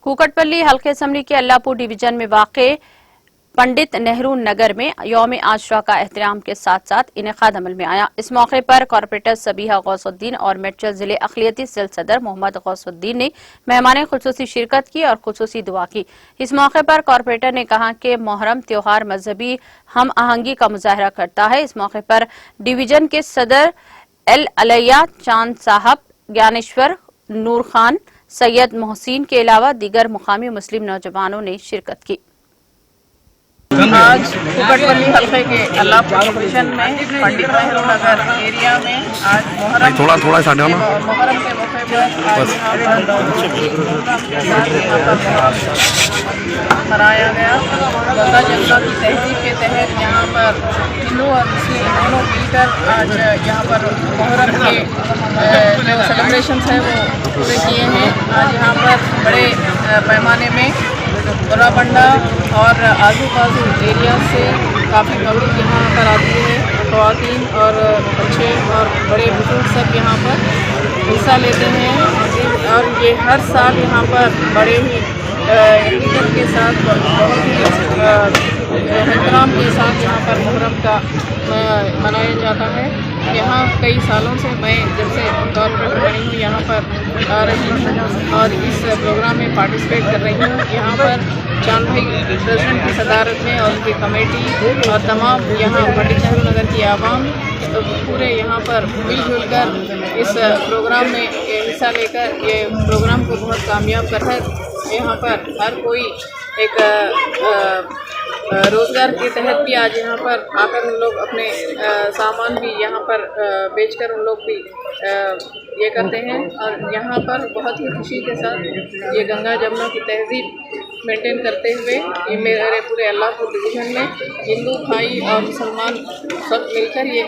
कुकटपल्ली हल्के असम्बली के अल्लाहपुर डिवीजन में वाक़े पंडित नेहरू नगर में यौम आशुरा का एहतराम के साथ साथ इनेकाद अमल में आया। इस मौके पर कॉरपोरेटर सबीहा गौसुद्दीन और मेडचल जिले अक़लियती सेल सदर मोहम्मद गौसुद्दीन ने मेहमान खुसूसी शिरकत की और खुसूसी दुआ की। इस मौके पर कॉरपोरेटर ने कहा कि मोहर्रम त्योहार मजहबी हम आहंगी का मुजाहरा करता है। इस मौके पर डिवीजन के सदर एल अलैया चांद साहब, ज्ञानेश्वर, नूर खान, सैयद मोहसिन के अलावा दीगर मुकामी मुस्लिम नौजवानों ने शिरकत की। आज कुकटपल्ली हल्के के अल्लाहपुर डिवीजन में पंडित नेहरू नगर एरिया में आज मोहर्रम के मौके पर मनाया गया। गंगा जमुना की तहजीब के तहत यहाँ पर हिंदू और मुस्लिम दोनों मिलकर आज यहाँ पर मोहर्रम के जो सेलिब्रेशन है वो पूरे किए हैं। आज यहाँ पर बड़े पैमाने में गोराबंडा और आजू बाजू एरिया से काफ़ी पब्लिक यहाँ पर आती है। ख़वातीन और बच्चे और बड़े बुजुर्ग सब यहाँ पर हिस्सा लेते हैं और ये हर साल यहाँ पर बड़े ही हकीकत के साथ बहुत ही एहतराम के साथ यहाँ पर मुहर्रम का मनाया जाता है। यहाँ कई सालों से मैं जब से कॉर्पोरेटर बनी हूँ यहाँ पर आ रही हूँ और इस प्रोग्राम में पार्टिसिपेट कर रही हूँ। यहाँ पर चांद भाई प्रेसिडेंट की सदारत में और उनकी कमेटी और तमाम यहाँ पंडित नेहरू नगर की आवाम तो पूरे यहाँ पर मिलजुल कर इस प्रोग्राम में हिस्सा लेकर ये प्रोग्राम को बहुत कामयाब कर है। यहाँ पर हर कोई एक रोज़गार के तहत भी आज यहाँ पर आकर उन लोग अपने सामान भी यहाँ पर बेचकर उन लोग भी ये करते हैं और यहाँ पर बहुत ही खुशी के साथ ये गंगा जमुना की तहजीब मेंटेन करते हुए ये मेरे पूरे अल्लाहपुर डिवीज़न में हिंदू भाई और मुसलमान सब मिलकर ये